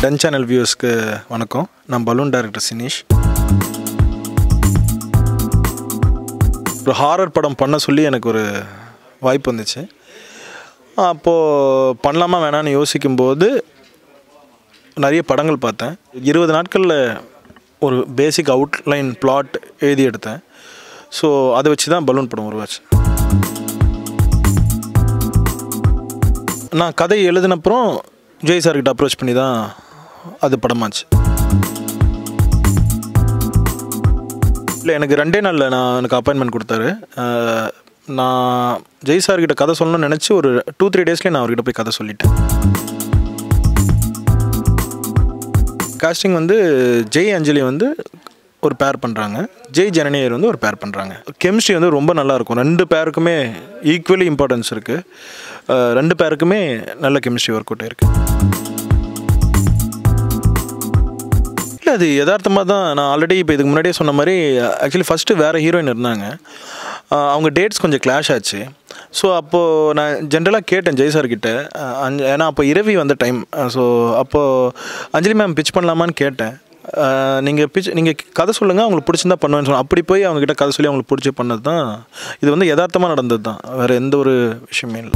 Ton channel வியூஸ்க்கு வணக்கம். நான் balloon director சினேஷ். ஒரு ஹாரர் படம் பண்ண சொல்லி எனக்கு ஒரு வாய்ப்பு வந்துச்சு. அப்போது பண்ணலாமா வேணான்னு யோசிக்கும்போது நிறைய படங்கள் பார்த்தேன். 20 நாட்களில் ஒரு பேசிக் அவுட்லைன் பிளாட் எழுதி எடுத்தேன். ஸோ அதை வச்சு தான் பலூன் படம் உருவாச்சு. நான் கதை எழுதினப்புறம் ஜெய் சார்கிட்ட அப்ரோச் பண்ணி தான் அது படமாச்சு. இல்லை, எனக்கு 2 நாளில் எனக்கு அப்பாயின்மெண்ட் கொடுத்தாரு. நான் ஜெய் சார்கிட்ட கதை சொல்லணும்னு நினச்சி ஒரு 2-3 டேஸ்லேயே நான் அவர்கிட்ட போய் கதை சொல்லிட்டேன். காஸ்டிங் ஜெய் அஞ்சலி ஒரு பேர் பண்ணுறாங்க, ஜெய் ஜனனியர் ஒரு பேர் பண்ணுறாங்க. கெமிஸ்ட்ரி ரொம்ப நல்லாயிருக்கும். 2 பேருக்குமே ஈக்குவலி இம்பார்ட்டன்ஸ் இருக்குது. 2 பேருக்குமே நல்ல கெமிஸ்ட்ரி ஒர்க் அவுட் ஆயிருக்கு. இல்லை, அது யதார்த்தமாக தான். நான் ஆல்ரெடி இப்போ இதுக்கு முன்னாடியே சொன்ன மாதிரி ஆக்சுவலி ஃபஸ்ட்டு வேறு ஹீரோயின் இருந்தாங்க. அவங்க டேட்ஸ் கொஞ்சம் கிளாஷ் ஆச்சு. ஸோ அப்போது நான் ஜென்ரலாக கேட்டேன் ஜெய் சார்கிட்ட. ஏன்னா அப்போ இரவி வந்த டைம். ஸோ அப்போது அஞ்சலி மேம் பிச் பண்ணலாமான்னு கேட்டேன். நீங்கள் கதை சொல்லுங்கள், அவங்களுக்கு பிடிச்சிருந்தா பண்ணுவேன்னு சொன்னேன். அப்படி போய் அவங்ககிட்ட கதை சொல்லி அவங்களுக்கு பிடிச்சி பண்ணது தான். இது யதார்த்தமாக நடந்தது தான், வேறு எந்த ஒரு விஷயமே இல்லை.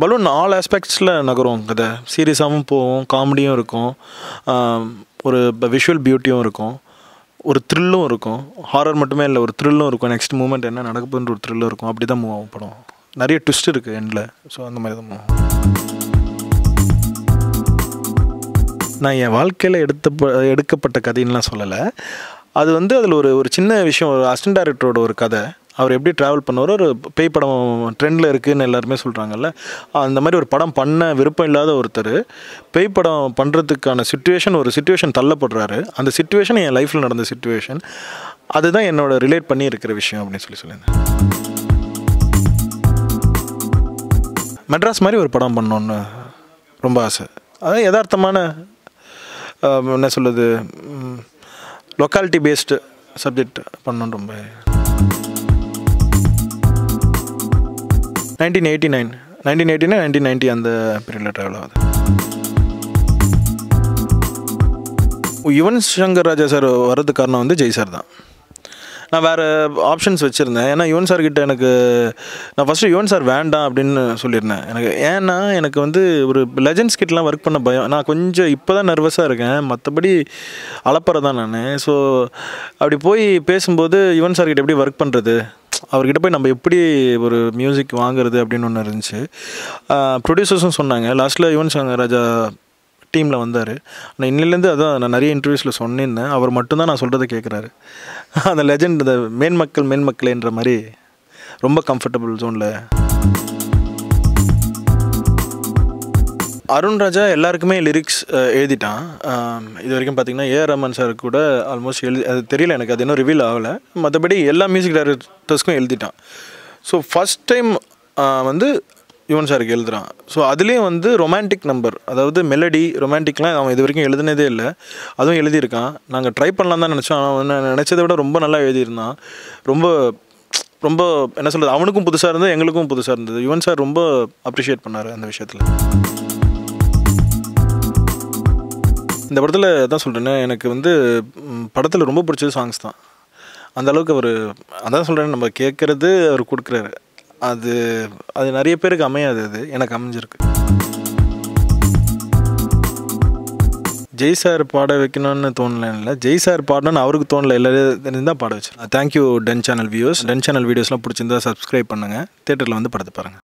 பலூன் ஆல் ஆஸ்பெக்ட்ஸில் நகரும் கதை. சீரியஸாகவும் போகும், காமெடியும் இருக்கும், ஒரு விஷுவல் பியூட்டியும் இருக்கும், ஒரு த்ரில்லும் இருக்கும். ஹாரர் மட்டுமே இல்லை, ஒரு த்ரில்லும் இருக்கும். நெக்ஸ்ட் மூமெண்ட் என்ன நடக்க போகுன்ற ஒரு த்ரில்லும் இருக்கும். அப்படி தான் மூவ் ஆகும் படம். நிறைய ட்விஸ்ட் இருக்குது எண்டில். ஸோ அந்த மாதிரி தான் மூவ். நான் என் வாழ்க்கையில் எடுக்கப்பட்ட கதைன்னுலாம் சொல்லலை. அது அதில் ஒரு சின்ன விஷயம். ஒரு அசிஸ்டன்ட் டைரக்டரோட ஒரு கதை. அவர் எப்படி ட்ராவல் பண்ணுவார், ஒரு பேய் படம் ட்ரெண்டில் இருக்குதுன்னு எல்லாருமே சொல்கிறாங்கல்ல. அந்த மாதிரி ஒரு படம் பண்ண விருப்பம் இல்லாத ஒருத்தர் பேய் படம் பண்ணுறதுக்கான ஒரு சுச்சுவேஷன் தள்ளப்படுறாரு. அந்த சுச்சுவேஷன் என் லைஃப்பில் நடந்த சுச்சுவேஷன். அதுதான் என்னோட ரிலேட் பண்ணி இருக்கிற விஷயம் அப்படின்னு சொல்லியிருந்தேன். மெட்ராஸ் மாதிரி ஒரு படம் பண்ணோன்னு ரொம்ப ஆசை. அதான் யதார்த்தமான என்ன சொல்லுது, லொக்காலிட்டி பேஸ்டு சப்ஜெக்ட் பண்ணணுன்னு ரொம்ப. 1989, 1990 அந்த பீரியடில் ட்ராவல் ஆகுது. யுவன் சங்கர் ராஜா சார் வர்றதுக்கு காரணம் ஜெய் சார் தான். நான் வேறு ஆப்ஷன்ஸ் வச்சுருந்தேன். ஏன்னா யுவன் சார்கிட்ட நான் ஃபஸ்ட்டு யுவன் சார் வேண்டாம் அப்படின்னு சொல்லியிருந்தேன். ஏன்னா எனக்கு ஒரு லெஜண்ட்ஸ் கிட்டலாம் ஒர்க் பண்ண பயம். நான் கொஞ்சம் இப்போ தான் நர்வஸாக இருக்கேன், மற்றபடி அலப்பறை தான் நான். ஸோ அப்படி போய் பேசும்போது யுவன் சார்கிட்ட எப்படி ஒர்க் பண்ணுறது, அவர்கிட்ட போய் நம்ம எப்படி ஒரு மியூசிக் வாங்குறது அப்படின்னு ஒன்று இருந்துச்சு. ப்ரொடியூசர்ஸும் சொன்னாங்க. லாஸ்ட்டில் யுவன் சங்கர் ராஜா டீமில் வந்தார். ஆனால் இன்னிலேருந்து அதான் நான் நிறைய இன்டர்வியூஸில் சொன்னேன். அவர் மட்டும்தான் நான் சொல்கிறத கேட்குறாரு. அந்த லெஜண்ட், இந்த மேன்மக்களேன்ற மாதிரி ரொம்ப கம்ஃபர்டபுள் ஜோனில். அருண் ராஜா எல்லாருக்குமே லிரிக்ஸ் எழுதிட்டான். இது வரைக்கும் பார்த்திங்கன்னா ஏஆர் ரஹ்மான் சார் கூட ஆல்மோஸ்ட் அது தெரியல எனக்கு, அது இன்னும் ரிவீல் ஆகலை. மற்றபடி எல்லா மியூசிக் டைரக்டர்ஸ்க்கும் எழுதிட்டான். ஸோ ஃபஸ்ட் டைம் யுவன் சாருக்கு எழுதுகிறான். ஸோ அதுலேயும் ரொமான்டிக் நம்பர், அதாவது மெலடி ரொமான்டிக்லாம் அவன் இது வரைக்கும் எழுதுனதே இல்லை. அதுவும் எழுதியிருக்கான். நாங்கள் ட்ரை பண்ணலாம் தான் நினச்சோம். அவன் நினச்சதை விட ரொம்ப நல்லா எழுதியிருந்தான். ரொம்ப ரொம்ப என்ன சொல்கிறது, அவனுக்கும் புதுசாக இருந்தது, எங்களுக்கும் புதுசாக இருந்தது. யுவன் சார் ரொம்ப அப்ரிஷியேட் பண்ணார் அந்த விஷயத்தில். இந்த படத்தில் தான் சொல்கிறேன்னு, எனக்கு படத்தில் ரொம்ப பிடிச்சது சாங்ஸ் தான். அந்தளவுக்கு அவர் அதான் சொல்கிறேன், நம்ம கேட்குறது அவர் கொடுக்குறாரு. அது நிறைய பேருக்கு அமையாது, அது எனக்கு அமைஞ்சிருக்கு. ஜெய் சார் பாட வைக்கணும்னு தோணலை, ஜெய் சார் பாடணும்னு அவருக்கு தோணலை, எல்லாரும் தான் பாட வச்சு. தேங்க்யூ டன் சேனல் வியூஸ். டன் சேனல் வீடியோஸ்லாம் பிடிச்சிருந்தா சப்ஸ்கிரைப் பண்ணுங்கள். தியேட்டரில் படத்தை பாருங்கள்.